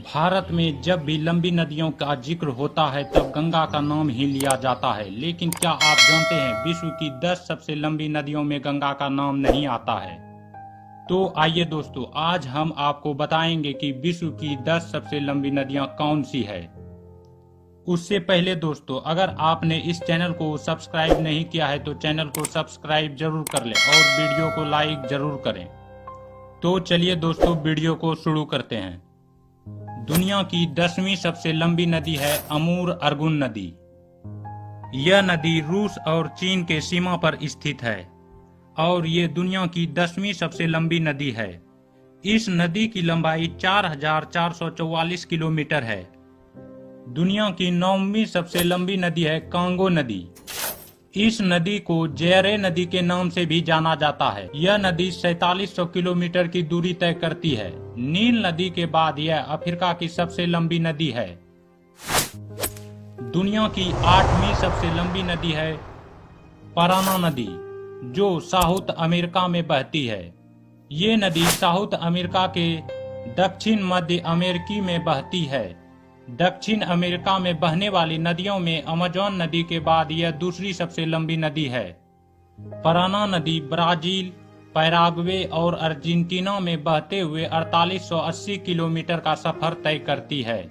भारत में जब भी लंबी नदियों का जिक्र होता है तब गंगा का नाम ही लिया जाता है। लेकिन क्या आप जानते हैं विश्व की 10 सबसे लंबी नदियों में गंगा का नाम नहीं आता है? तो आइए दोस्तों, आज हम आपको बताएंगे कि विश्व की 10 सबसे लंबी नदियां कौन सी है। उससे पहले दोस्तों, अगर आपने इस चैनल को सब्सक्राइब नहीं किया है तो चैनल को सब्सक्राइब जरूर कर लें और वीडियो को लाइक जरूर करें। तो चलिए दोस्तों, वीडियो को शुरू करते हैं। दुनिया की 10वीं सबसे लंबी नदी है अमूर अर्गुन नदी। यह नदी रूस और चीन के सीमा पर स्थित है और ये दुनिया की 10वीं सबसे लंबी नदी है। इस नदी की लंबाई 4444 किलोमीटर है। दुनिया की 9वीं सबसे लंबी नदी है कांगो नदी। इस नदी को जेरे नदी के नाम से भी जाना जाता है। यह नदी 4700 किलोमीटर की दूरी तय करती है। नील नदी के बाद यह अफ्रीका की सबसे लंबी नदी है। दुनिया की 8वीं सबसे लंबी नदी है पराना नदी, जो साउथ अमेरिका में बहती है। ये नदी साउथ अमेरिका के दक्षिण मध्य अमेरिकी में बहती है। दक्षिण अमेरिका में बहने वाली नदियों में अमेज़न नदी के बाद यह दूसरी सबसे लंबी नदी है। पराना नदी ब्राजील, पैराग्वे और अर्जेंटीना में बहते हुए 4880 किलोमीटर का सफर तय करती है।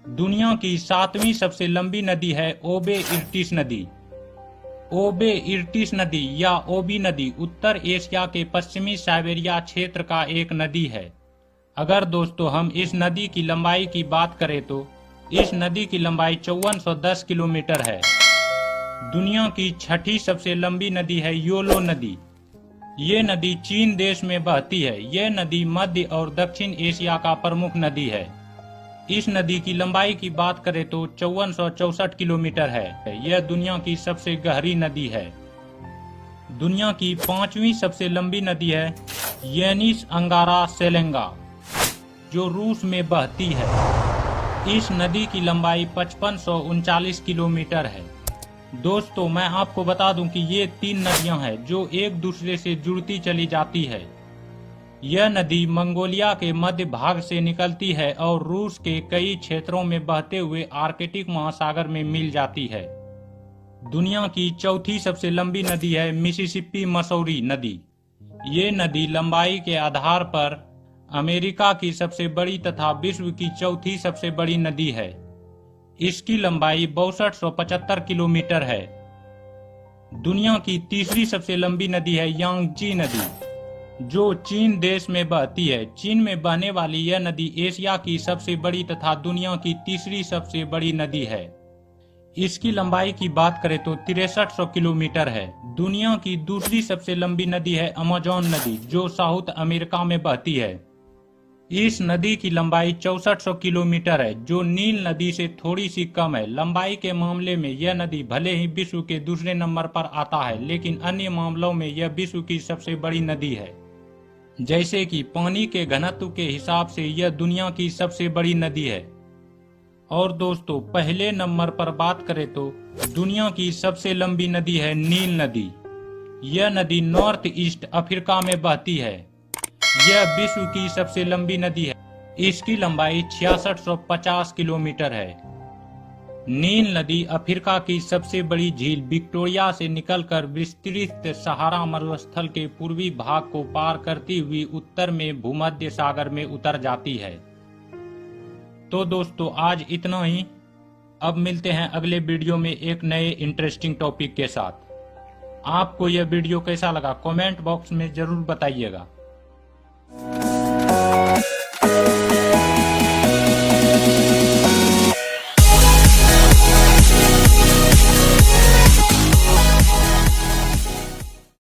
दुनिया की 7वीं सबसे लंबी नदी है ओबे इर्टिस नदी। ओबे इर्टिस नदी या ओबी नदी उत्तर एशिया के पश्चिमी साइबेरिया क्षेत्र का एक नदी है। अगर दोस्तों हम इस नदी की लंबाई की बात करें तो इस नदी की लंबाई 5410 किलोमीटर है। दुनिया की 6ठी सबसे लंबी नदी है योलो नदी। ये नदी चीन देश में बहती है। यह नदी मध्य और दक्षिण एशिया का प्रमुख नदी है। इस नदी की लंबाई की बात करें तो 5464 किलोमीटर है। यह दुनिया की सबसे गहरी नदी है। दुनिया की 5वीं सबसे लंबी नदी है येनिस अंगारा सेलेंगा, जो रूस में बहती है। इस नदी की लंबाई 5539 किलोमीटर है। दोस्तों, मैं आपको बता दूं कि ये 3 नदियां हैं जो एक दूसरे से जुड़ती चली जाती है। यह नदी मंगोलिया के मध्य भाग से निकलती है और रूस के कई क्षेत्रों में बहते हुए आर्कटिक महासागर में मिल जाती है। दुनिया की 4थी सबसे लंबी नदी है मिसिसिपी मसूरी नदी। ये नदी लंबाई के आधार पर अमेरिका की सबसे बड़ी तथा विश्व की 4थी सबसे बड़ी नदी है। इसकी लंबाई 6275 किलोमीटर है। दुनिया की 3री सबसे लंबी नदी है यांगची नदी, जो चीन देश में बहती है। चीन में बहने वाली यह नदी एशिया की सबसे बड़ी तथा दुनिया की 3री सबसे बड़ी नदी है। इसकी लंबाई की बात करें तो 6300 किलोमीटर है। दुनिया की 2री सबसे लंबी नदी है अमेज़न नदी, जो साउथ अमेरिका में बहती है। इस नदी की लंबाई 6400 किलोमीटर है, जो नील नदी से थोड़ी सी कम है। लंबाई के मामले में यह नदी भले ही विश्व के दूसरे नंबर पर आता है, लेकिन अन्य मामलों में यह विश्व की सबसे बड़ी नदी है। जैसे कि पानी के घनत्व के हिसाब से यह दुनिया की सबसे बड़ी नदी है। और दोस्तों, पहले नंबर पर बात करें तो दुनिया की सबसे लंबी नदी है नील नदी। यह नदी नॉर्थ ईस्ट अफ्रीका में बहती है। यह विश्व की सबसे लंबी नदी है। इसकी लंबाई 6650 किलोमीटर है। नील नदी अफ्रीका की सबसे बड़ी झील विक्टोरिया से निकलकर विस्तृत सहारा मरुस्थल के पूर्वी भाग को पार करती हुई उत्तर में भूमध्य सागर में उतर जाती है। तो दोस्तों, आज इतना ही। अब मिलते हैं अगले वीडियो में एक नए इंटरेस्टिंग टॉपिक के साथ। आपको यह वीडियो कैसा लगा कमेंट बॉक्स में जरूर बताइएगा।